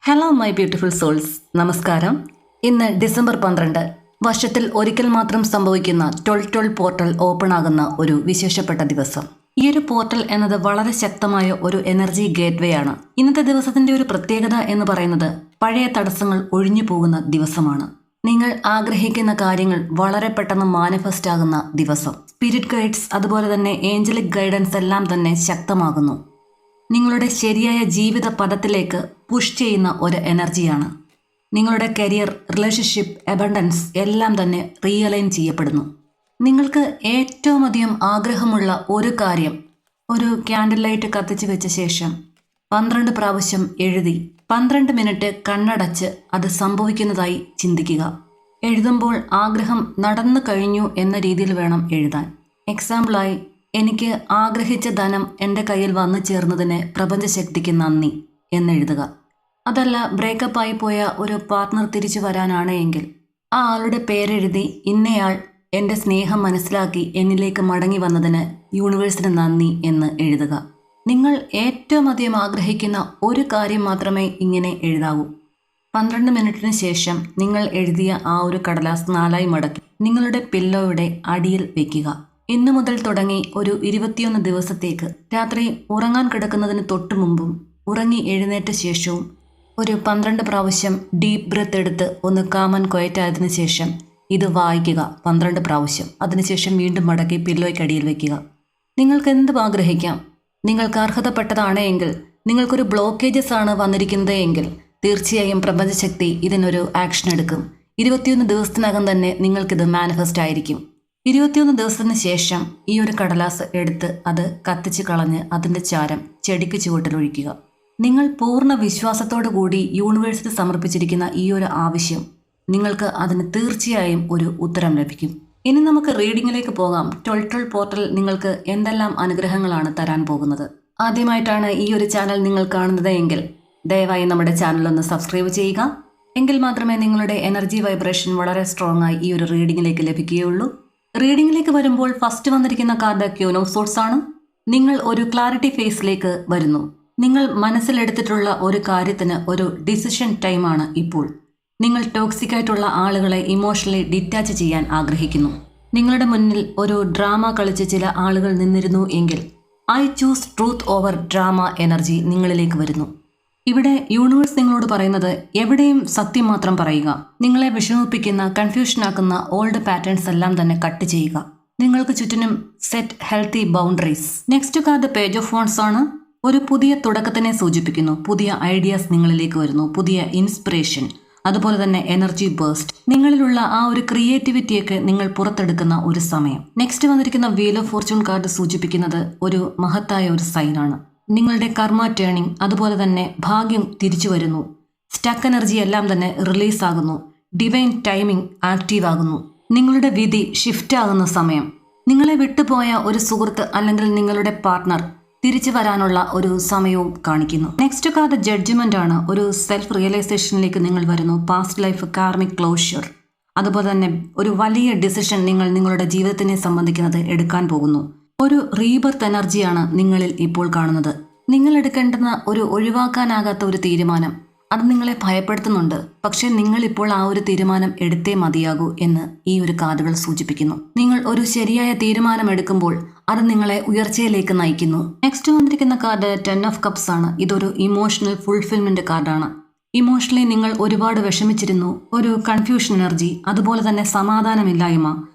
Hello my beautiful souls, നമസ്കാരം. ഇന്ന് December 12, വർഷത്തിൽ ഒരിക്കൽ മാത്രം സംഭവിക്കുന്ന 12 പോർട്ടൽ ഓപ്പൺ ആകുന്ന ഒരു വിശേഷപ്പെട്ട ദിവസം. ഈ ഒരു പോർട്ടൽ എന്നത് വളരെ ശക്തമായ ഒരു എനർജി ഗേറ്റ്വേ ആണ്. ഇന്നത്തെ ദിവസത്തിന്റെ ഒരു പ്രത്യേകത എന്ന് പറയുന്നത് പഴയ തടസ്സങ്ങൾ ഒഴിഞ്ഞു പോകുന്ന ദിവസമാണ്. നിങ്ങൾ ആഗ്രഹിക്കുന്ന കാര്യങ്ങൾ വളരെ പെട്ടെന്ന് മാനിഫെസ്റ്റ് ആകുന്ന ദിവസം. സ്പിരിറ്റ് ഗൈഡ്സ് അതുപോലെ തന്നെ ഏഞ്ചലിക് ഗൈഡൻസ് എല്ലാം തന്നെ ശക്തമാകുന്നു. നിങ്ങളുടെ ശരിയായ ജീവിത പദത്തിലേക്ക് പുഷ് ചെയ്യുന്ന ഒരു എനർജിയാണ്. നിങ്ങളുടെ കരിയർ, റിലേഷൻഷിപ്പ്, അബണ്ടൻസ് എല്ലാം തന്നെ റീഅലൈൻ ചെയ്യപ്പെടുന്നു. നിങ്ങൾക്ക് ഏറ്റവും അധികം ആഗ്രഹമുള്ള ഒരു കാര്യം ഒരു ക്യാൻഡിൽ ലൈറ്റ് കത്തിച്ച് വെച്ച ശേഷം 12 പ്രാവശ്യം എഴുതി 12 മിനിറ്റ് കണ്ണടച്ച് അത് സംഭവിക്കുന്നതായി ചിന്തിക്കുക. എഴുതുമ്പോൾ ആഗ്രഹം നടന്നു കഴിഞ്ഞു എന്ന രീതിയിൽ വേണം എഴുതാൻ. എക്സാമ്പിളായി, എനിക്ക് ആഗ്രഹിച്ച ധനം എൻ്റെ കയ്യിൽ വന്നു ചേർന്നതിന് പ്രപഞ്ചശക്തിക്ക് നന്ദി എന്നെഴുതുക. അതല്ല, ബ്രേക്കപ്പായി പോയ ഒരു പാർട്ട്ണർ തിരിച്ചു വരാനാണ് എങ്കിൽ ആ ആളുടെ പേരെഴുതി ഇന്നയാൾ എൻ്റെ സ്നേഹം മനസ്സിലാക്കി എന്നിലേക്ക് മടങ്ങി വന്നതിന് യൂണിവേഴ്സിന് നന്ദി എന്ന് എഴുതുക. നിങ്ങൾ ഏറ്റവും അധികം ആഗ്രഹിക്കുന്ന ഒരു കാര്യം മാത്രമേ ഇങ്ങനെ എഴുതാവൂ. 12 മിനിറ്റിന് ശേഷം നിങ്ങൾ എഴുതിയ ആ ഒരു കടലാസ് 4 മടക്കി നിങ്ങളുടെ പില്ലോയുടെ അടിയിൽ വയ്ക്കുക. ഇന്നു മുതൽ തുടങ്ങി ഒരു 21 ദിവസത്തേക്ക് രാത്രി ഉറങ്ങാൻ കിടക്കുന്നതിന് തൊട്ടു മുമ്പും ഉറങ്ങി എഴുന്നേറ്റ ശേഷവും ഒരു 12 പ്രാവശ്യം ഡീപ്പ് ബ്രെത്ത് എടുത്ത് ഒന്ന് കാമൻ ക്വയറ്റായതിനു ശേഷം ഇത് വായിക്കുക 12 പ്രാവശ്യം. അതിനുശേഷം വീണ്ടും മടക്കി പില്ലോയ്ക്കടിയിൽ വയ്ക്കുക. നിങ്ങൾക്ക് എന്തും ആഗ്രഹിക്കാം. നിങ്ങൾക്ക് അർഹതപ്പെട്ടതാണ് എങ്കിൽ, നിങ്ങൾക്കൊരു ബ്ലോക്കേജസ് ആണ് വന്നിരിക്കുന്നത് എങ്കിൽ തീർച്ചയായും പ്രപഞ്ചശക്തി ഇതിനൊരു ആക്ഷൻ എടുക്കും. 21 ദിവസത്തിനകം തന്നെ നിങ്ങൾക്കിത് മാനിഫെസ്റ്റ് ആയിരിക്കും. 21 ദിവസത്തിന് ശേഷം ഈ ഒരു കടലാസ് എടുത്ത് അത് കത്തിച്ച് കളഞ്ഞ് അതിൻ്റെ ചാരം ചെടിക്ക് ചുവട്ടിലൊഴിക്കുക. നിങ്ങൾ പൂർണ്ണ വിശ്വാസത്തോടു കൂടി യൂണിവേഴ്സിന് സമർപ്പിച്ചിരിക്കുന്ന ഈ ഒരു ആവശ്യം, നിങ്ങൾക്ക് അതിന് തീർച്ചയായും ഒരു ഉത്തരം ലഭിക്കും. ഇനി നമുക്ക് റീഡിങ്ങിലേക്ക് പോകാം. 12 പോർട്ടൽ നിങ്ങൾക്ക് എന്തെല്ലാം അനുഗ്രഹങ്ങളാണ് തരാൻ പോകുന്നത്. ആദ്യമായിട്ടാണ് ഈ ഒരു ചാനൽ നിങ്ങൾ കാണുന്നത് എങ്കിൽ ദയവായി നമ്മുടെ ചാനൽ ഒന്ന് സബ്സ്ക്രൈബ് ചെയ്യുക. എങ്കിൽ മാത്രമേ നിങ്ങളുടെ എനർജി വൈബ്രേഷൻ വളരെ സ്ട്രോങ് ആയി ഈ ഒരു റീഡിങ്ങിലേക്ക് ലഭിക്കുകയുള്ളൂ. റീഡിങ്ങിലേക്ക് വരുമ്പോൾ ഫസ്റ്റ് വന്നിരിക്കുന്ന കാർഡ് ക്യൂൻ ഓഫ് സോർഡ്സ് ആണ്. നിങ്ങൾ ഒരു ക്ലാരിറ്റി ഫേസിലേക്ക് വരുന്നു. നിങ്ങൾ മനസ്സിലെടുത്തിട്ടുള്ള ഒരു കാര്യത്തിന് ഒരു ഡിസിഷൻ ടൈമാണ് ഇപ്പോൾ. നിങ്ങൾ ടോക്സിക് ആയിട്ടുള്ള ആളുകളെ ഇമോഷണലി ഡിറ്റാച്ച് ചെയ്യാൻ ആഗ്രഹിക്കുന്നു. നിങ്ങളുടെ മുന്നിൽ ഒരു ഡ്രാമ കളിച്ച് ചില ആളുകൾ നിന്നിരുന്നു എങ്കിൽ I choose truth over drama energy നിങ്ങളിലേക്ക് വരുന്നു. ഇവിടെ യൂണിവേഴ്സ് നിങ്ങളോട് പറയുന്നത് എവിടെയും സത്യം മാത്രം പറയുക. നിങ്ങളെ വിഷമിപ്പിക്കുന്ന, കൺഫ്യൂഷനാക്കുന്ന ഓൾഡ് പാറ്റേൺസ് എല്ലാം തന്നെ കട്ട് ചെയ്യുക. നിങ്ങൾക്ക് ചുറ്റിനും set healthy boundaries. Next card page of wants ആണ്. ഒരു പുതിയ തുടക്കത്തിനെ സൂചിപ്പിക്കുന്നു. പുതിയ ഐഡിയാസ് നിങ്ങളിലേക്ക് വരുന്നു, പുതിയ ഇൻസ്പിറേഷൻ, അതുപോലെ തന്നെ എനർജി ബേസ്റ്റ്. നിങ്ങളിലുള്ള ആ ഒരു ക്രിയേറ്റിവിറ്റിയൊക്കെ നിങ്ങൾ പുറത്തെടുക്കുന്ന ഒരു സമയം. നെക്സ്റ്റ് വന്നിരിക്കുന്ന വീൽ ഓഫ് ഫോർച്യൂൺ കാർഡ് സൂചിപ്പിക്കുന്നത് ഒരു മഹത്തായ ഒരു സൈനാണ്. നിങ്ങളുടെ കർമ്മ ടേണിംഗ്, അതുപോലെ തന്നെ ഭാഗ്യം തിരിച്ചു വരുന്നു. സ്റ്റക്ക് എനർജി എല്ലാം തന്നെ റിലീസ് ആകുന്നു. ഡിവൈൻ ടൈമിംഗ് ആക്റ്റീവ് ആകുന്നു. നിങ്ങളുടെ വിധി ഷിഫ്റ്റ് ആകുന്ന സമയം. നിങ്ങളെ വിട്ടുപോയ ഒരു സുഹൃത്ത് അല്ലെങ്കിൽ നിങ്ങളുടെ പാർട്ട്ണർ തിരിച്ചു വരാനുള്ള ഒരു സമയവും കാണിക്കുന്നു. നെക്സ്റ്റ് കാർഡ് ജഡ്ജ്മെന്റ് ആണ്. ഒരു സെൽഫ് റിയലൈസേഷനിലേക്ക് നിങ്ങൾ വരുന്നു. പാസ്റ്റ് ലൈഫ് കാർമിക് ക്ലോഷർ, അതുപോലെ തന്നെ ഒരു വലിയ ഡിസിഷൻ നിങ്ങൾ നിങ്ങളുടെ ജീവിതത്തിനെ സംബന്ധിക്കുന്നത് എടുക്കാൻ പോകുന്നു. ഒരു റീബർത്ത് എനർജിയാണ് നിങ്ങളിൽ ഇപ്പോൾ കാണുന്നത്. നിങ്ങൾ എടുക്കേണ്ടുന്ന ഒരു ഒഴിവാക്കാനാകാത്ത ഒരു തീരുമാനം, അത് നിങ്ങളെ ഭയപ്പെടുത്തുന്നുണ്ട്. പക്ഷെ നിങ്ങൾ ഇപ്പോൾ ആ ഒരു തീരുമാനം എടുത്തേ മതിയാകൂ എന്ന് ഈ ഒരു കാർഡുകൾ സൂചിപ്പിക്കുന്നു. നിങ്ങൾ ഒരു ശരിയായ തീരുമാനം എടുക്കുമ്പോൾ അത് നിങ്ങളെ ഉയർച്ചയിലേക്ക് നയിക്കുന്നു. നെക്സ്റ്റ് വന്നിരിക്കുന്ന കാർഡ് 10 ഓഫ് കപ്സ് ആണ്. ഇതൊരു ഇമോഷണൽ ഫുൾഫിൽമെന്റ് കാർഡാണ്. ഇമോഷണലി നിങ്ങൾ ഒരുപാട് വിഷമിച്ചിരുന്നു. ഒരു കൺഫ്യൂഷൻ എനർജി, അതുപോലെ തന്നെ സമാധാനമില്ലായ്മ,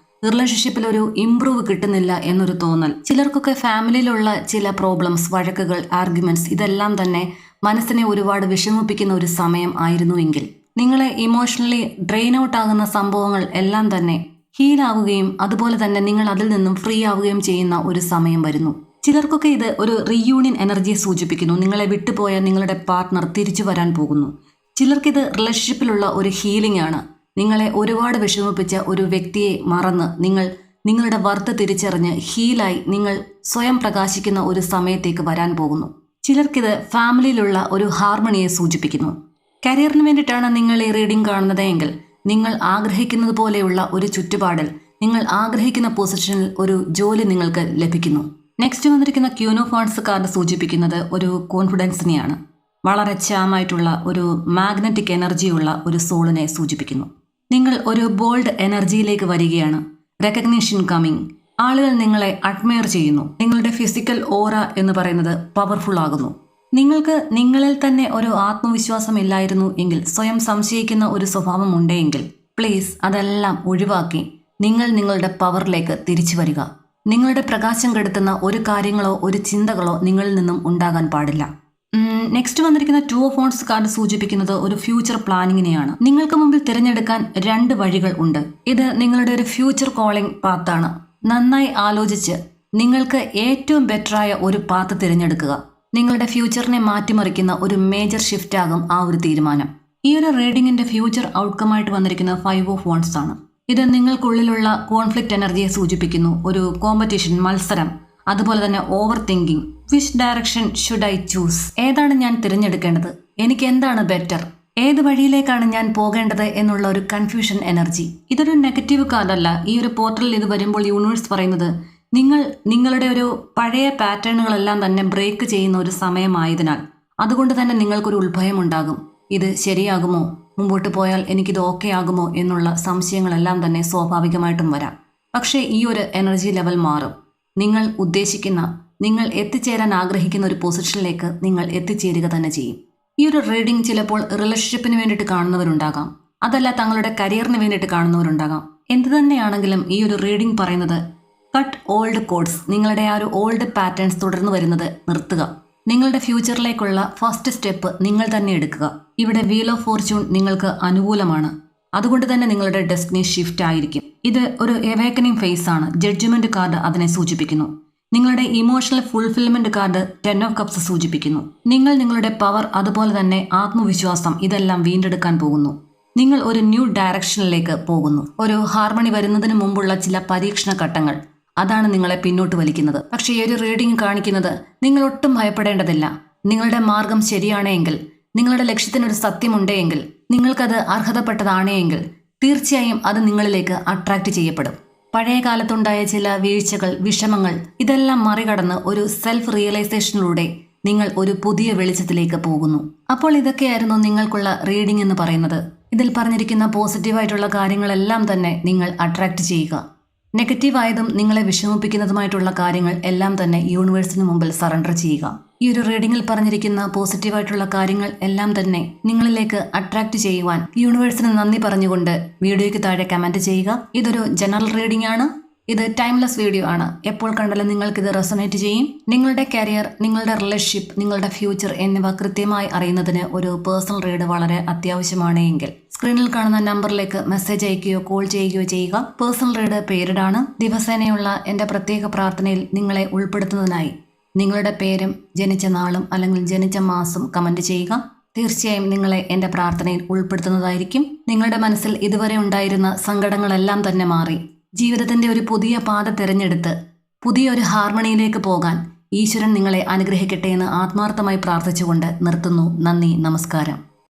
റിലേഷൻഷിപ്പിൽ ഒരു ഇംപ്രൂവ് കിട്ടുന്നില്ല എന്നൊരു തോന്നൽ. ചിലർക്കൊക്കെ ഫാമിലിയിലുള്ള ചില പ്രോബ്ലംസ്, വഴക്കുകൾ, ആർഗ്യുമെന്റ്സ് ഇതെല്ലാം തന്നെ മനസ്സിനെ ഒരുപാട് വിഷമിപ്പിക്കുന്ന ഒരു സമയം ആയിരുന്നുവെങ്കിൽ നിങ്ങളെ ഇമോഷണലി ഡ്രെയിൻ ഔട്ട് ആകുന്ന സംഭവങ്ങൾ എല്ലാം തന്നെ ഹീലാവുകയും അതുപോലെ തന്നെ നിങ്ങൾ അതിൽ നിന്നും ഫ്രീ ആവുകയും ചെയ്യുന്ന ഒരു സമയം വരുന്നു. ചിലർക്കൊക്കെ ഇത് ഒരു റീയൂണിയൻ എനർജിയെ സൂചിപ്പിക്കുന്നു. നിങ്ങളെ വിട്ടുപോയ നിങ്ങളുടെ പാർട്ട്ണർ തിരിച്ചു വരാൻ പോകുന്നു. ചിലർക്കിത് റിലേഷൻഷിപ്പിലുള്ള ഒരു ഹീലിംഗ് ആണ്. നിങ്ങളെ ഒരുപാട് വിഷമിപ്പിച്ച ഒരു വ്യക്തിയെ മറന്ന് നിങ്ങൾ നിങ്ങളുടെ വർത്ത് തിരിച്ചറിഞ്ഞ് ഹീലായി നിങ്ങൾ സ്വയം പ്രകാശിക്കുന്ന ഒരു സമയത്തേക്ക് വരാൻ പോകുന്നു. ചിലർക്കിത് ഫാമിലിയിലുള്ള ഒരു ഹാർമണിയെ സൂചിപ്പിക്കുന്നു. കരിയറിന് വേണ്ടിയിട്ടാണ് നിങ്ങൾ ഈ റീഡിംഗ് കാണുന്നത് എങ്കിൽ നിങ്ങൾ ആഗ്രഹിക്കുന്നത് പോലെയുള്ള ഒരു ചുറ്റുപാടിൽ, നിങ്ങൾ ആഗ്രഹിക്കുന്ന പൊസിഷനിൽ ഒരു ജോലി നിങ്ങൾക്ക് ലഭിക്കുന്നു. നെക്സ്റ്റ് വന്നിരിക്കുന്ന ക്യൂൻ ഓഫ് വാണ്ട്സ് കാർഡ് സൂചിപ്പിക്കുന്നത് ഒരു കോൺഫിഡൻസിനെയാണ്. വളരെ ചാമായിട്ടുള്ള ഒരു മാഗ്നറ്റിക് എനർജിയുള്ള ഒരു സോളിനെ സൂചിപ്പിക്കുന്നു. നിങ്ങൾ ഒരു ബോൾഡ് എനർജിയിലേക്ക് വരികയാണ്. Recognition coming. ആളുകൾ നിങ്ങളെ അഡ്മയർ ചെയ്യുന്നു. നിങ്ങളുടെ ഫിസിക്കൽ ഓറ എന്ന് പറയുന്നത് പവർഫുൾ ആകുന്നു. നിങ്ങൾക്ക് നിങ്ങളിൽ തന്നെ ഒരു ആത്മവിശ്വാസം ഇല്ലായിരുന്നു എങ്കിൽ, സ്വയം സംശയിക്കുന്ന ഒരു സ്വഭാവം ഉണ്ടെങ്കിൽ, പ്ലീസ് അതെല്ലാം ഒഴിവാക്കി നിങ്ങൾ നിങ്ങളുടെ പവറിലേക്ക് തിരിച്ചു വരിക. നിങ്ങളുടെ പ്രകാശം കെടുത്തുന്ന ഒരു കാര്യങ്ങളോ ഒരു ചിന്തകളോ നിങ്ങളിൽ നിന്നും ഉണ്ടാകാൻ പാടില്ല. നെക്സ്റ്റ് വന്നിരിക്കുന്ന 2 ഓഫ് വോൺസ് കാർഡ് സൂചിപ്പിക്കുന്നത് ഒരു ഫ്യൂച്ചർ പ്ലാനിങ്ങിനെയാണ്. നിങ്ങൾക്ക് മുമ്പിൽ തിരഞ്ഞെടുക്കാൻ 2 വഴികൾ ഉണ്ട്. ഇത് നിങ്ങളുടെ ഒരു ഫ്യൂച്ചർ കോളിംഗ് പാത്താണ്. നന്നായി ആലോചിച്ച് നിങ്ങൾക്ക് ഏറ്റവും ബെറ്ററായ ഒരു പാത്ത് തിരഞ്ഞെടുക്കുക. നിങ്ങളുടെ ഫ്യൂച്ചറിനെ മാറ്റിമറിക്കുന്ന ഒരു മേജർ ഷിഫ്റ്റ് ആകും ആ ഒരു തീരുമാനം. ഈ ഒരു റീഡിങ്ങിന്റെ ഫ്യൂച്ചർ ഔട്ട്കമായിട്ട് വന്നിരിക്കുന്ന 5 ഓഫ് വോൺസ് ആണ്. ഇത് നിങ്ങൾക്കുള്ളിലുള്ള കോൺഫ്ലിക്റ്റ് എനർജിയെ സൂചിപ്പിക്കുന്നു. ഒരു കോമ്പറ്റീഷൻ, മത്സരം, അതുപോലെ തന്നെ over thinking. Which direction should I choose? ഏതാണ് ഞാൻ തിരഞ്ഞെടുക്കേണ്ടത്? എനിക്ക് എന്താണ് ബെറ്റർ? ഏത് വഴിയിലേക്കാണ് ഞാൻ പോകേണ്ടത് എന്നുള്ള ഒരു കൺഫ്യൂഷൻ എനർജി. ഇതൊരു നെഗറ്റീവ് കാർഡല്ല. ഈ ഒരു പോർട്ടലിൽ ഇത് വരുമ്പോൾ യൂണിവേഴ്സ് പറയുന്നത് നിങ്ങൾ നിങ്ങളുടെ ഒരു പഴയ പാറ്റേണുകളെല്ലാം തന്നെ ബ്രേക്ക് ചെയ്യുന്ന ഒരു സമയമായതിനാൽ അതുകൊണ്ട് തന്നെ നിങ്ങൾക്കൊരു ഉത്ഭയം ഉണ്ടാകും. ഇത് ശരിയാകുമോ? മുമ്പോട്ട് പോയാൽ എനിക്കിത് ഓക്കെ ആകുമോ എന്നുള്ള സംശയങ്ങളെല്ലാം തന്നെ സ്വാഭാവികമായിട്ടും വരാം. പക്ഷേ ഈ ഒരു എനർജി ലെവൽ മാറും. നിങ്ങൾ ഉദ്ദേശിക്കുന്ന, നിങ്ങൾ എത്തിച്ചേരാൻ ആഗ്രഹിക്കുന്ന ഒരു പൊസിഷനിലേക്ക് നിങ്ങൾ എത്തിച്ചേരുക തന്നെ ചെയ്യും. ഈ ഒരു റീഡിംഗ് ചിലപ്പോൾ റിലേഷൻഷിപ്പിന് വേണ്ടിയിട്ട് കാണുന്നവരുണ്ടാകാം, അതല്ല തങ്ങളുടെ കരിയറിന് വേണ്ടിയിട്ട് കാണുന്നവരുണ്ടാകാം. എന്തു തന്നെയാണെങ്കിലും ഈ ഒരു റീഡിംഗ് പറയുന്നത് കട്ട് ഓൾഡ് കോഡ്സ്. നിങ്ങളുടെ ആ ഒരു ഓൾഡ് പാറ്റേൺസ് തുടർന്ന് വരുന്നത് നിർത്തുക. നിങ്ങളുടെ ഫ്യൂച്ചറിലേക്കുള്ള ഫസ്റ്റ് സ്റ്റെപ്പ് നിങ്ങൾ തന്നെ എടുക്കുക. ഇവിടെ വീൽ ഓഫ് ഫോർച്യൂൺ നിങ്ങൾക്ക് അനുകൂലമാണ്. അതുകൊണ്ട് തന്നെ നിങ്ങളുടെ ഡെസ്റ്റിനി ഷിഫ്റ്റ് ആയിരിക്കും. ഇത് ഒരു എവേക്കനിങ് ഫേസ് ആണ്. ജഡ്ജ്മെന്റ് കാർഡ് അതിനെ സൂചിപ്പിക്കുന്നു. നിങ്ങളുടെ emotional fulfilment card 10 of cups സൂചിപ്പിക്കുന്നു. നിങ്ങൾ നിങ്ങളുടെ പവർ, അതുപോലെ തന്നെ ആത്മവിശ്വാസം ഇതെല്ലാം വീണ്ടെടുക്കാൻ പോകുന്നു. നിങ്ങൾ ഒരു ന്യൂ ഡയറക്ഷനിലേക്ക് പോകുന്നു. ഒരു ഹാർമണി വരുന്നതിന് മുമ്പുള്ള ചില പരീക്ഷണ ഘട്ടങ്ങൾ, അതാണ് നിങ്ങളെ പിന്നോട്ട് വലിക്കുന്നത്. പക്ഷേ ഈ ഒരു റീഡിംഗ് കാണിക്കുന്നത് നിങ്ങൾ ഒട്ടും ഭയപ്പെടേണ്ടതില്ല. നിങ്ങളുടെ മാർഗം ശരിയാണെങ്കിൽ, നിങ്ങളുടെ ലക്ഷ്യത്തിനൊരു സത്യമുണ്ടെങ്കിൽ, നിങ്ങൾക്കത് അർഹതപ്പെട്ടതാണെങ്കിൽ തീർച്ചയായും അത് നിങ്ങളിലേക്ക് അട്രാക്റ്റ് ചെയ്യപ്പെടും. പഴയ കാലത്തുണ്ടായ ചില വീഴ്ചകൾ, വിഷമങ്ങൾ ഇതെല്ലാം മറികടന്ന് ഒരു സെൽഫ് റിയലൈസേഷനിലൂടെ നിങ്ങൾ ഒരു പുതിയ വെളിച്ചത്തിലേക്ക് പോകുന്നു. അപ്പോൾ ഇതൊക്കെയായിരുന്നു നിങ്ങൾക്കുള്ള റീഡിംഗ് എന്ന് പറയുന്നത്. ഇതിൽ പറഞ്ഞിരിക്കുന്ന പോസിറ്റീവായിട്ടുള്ള കാര്യങ്ങളെല്ലാം തന്നെ നിങ്ങൾ അട്രാക്റ്റ് ചെയ്യുക. നെഗറ്റീവായതും നിങ്ങളെ വിഷമിപ്പിക്കുന്നതുമായിട്ടുള്ള കാര്യങ്ങൾ എല്ലാം തന്നെ യൂണിവേഴ്സിന് മുമ്പിൽ സറണ്ടർ ചെയ്യുക. ഈ ഒരു റീഡിങ്ങിൽ പറഞ്ഞിരിക്കുന്ന പോസിറ്റീവായിട്ടുള്ള കാര്യങ്ങൾ എല്ലാം തന്നെ നിങ്ങളിലേക്ക് അട്രാക്റ്റ് ചെയ്യുവാൻ യൂണിവേഴ്സിന് നന്ദി പറഞ്ഞുകൊണ്ട് വീഡിയോയ്ക്ക് താഴെ കമന്റ് ചെയ്യുക. ഇതൊരു ജനറൽ റീഡിംഗ് ആണ്. ഇത് ടൈംലെസ് വീഡിയോ ആണ്. എപ്പോൾ കണ്ടാലും നിങ്ങൾക്കിത് റെസൊനേറ്റ് ചെയ്യും. നിങ്ങളുടെ കരിയർ, നിങ്ങളുടെ റിലേഷൻഷിപ്പ്, നിങ്ങളുടെ ഫ്യൂച്ചർ എന്നിവ കൃത്യമായി അറിയുന്നതിന് ഒരു പേഴ്സണൽ റീഡ് വളരെ അത്യാവശ്യമാണ് എങ്കിൽ സ്ക്രീനിൽ കാണുന്ന നമ്പറിലേക്ക് മെസ്സേജ് അയക്കുകയോ കോൾ ചെയ്യുകയോ ചെയ്യുക. പേഴ്സണൽ റീഡ് പേരിഡ് ആണ്. ദിവസേനയുള്ള എൻ്റെ പ്രത്യേക പ്രാർത്ഥനയിൽ നിങ്ങളെ ഉൾപ്പെടുത്തുന്നതിനായി നിങ്ങളുടെ പേരും ജനിച്ച നാളും അല്ലെങ്കിൽ ജനിച്ച മാസം കമന്റ് ചെയ്യുക. തീർച്ചയായും നിങ്ങളെ എൻ്റെ പ്രാർത്ഥനയിൽ ഉൾപ്പെടുത്തുന്നതായിരിക്കും. നിങ്ങളുടെ മനസ്സിൽ ഇതുവരെ ഉണ്ടായിരുന്ന സങ്കടങ്ങളെല്ലാം തന്നെ മാറി ജീവിതത്തിന്റെ ഒരു പുതിയ പാത തിരഞ്ഞെടുത്ത് പുതിയൊരു ഹാർമണിയിലേക്ക് പോകാൻ ഈശ്വരൻ നിങ്ങളെ അനുഗ്രഹിക്കട്ടെ എന്ന് ആത്മാർത്ഥമായി പ്രാർത്ഥിച്ചുകൊണ്ട് നിർത്തുന്നു. നന്ദി, നമസ്കാരം.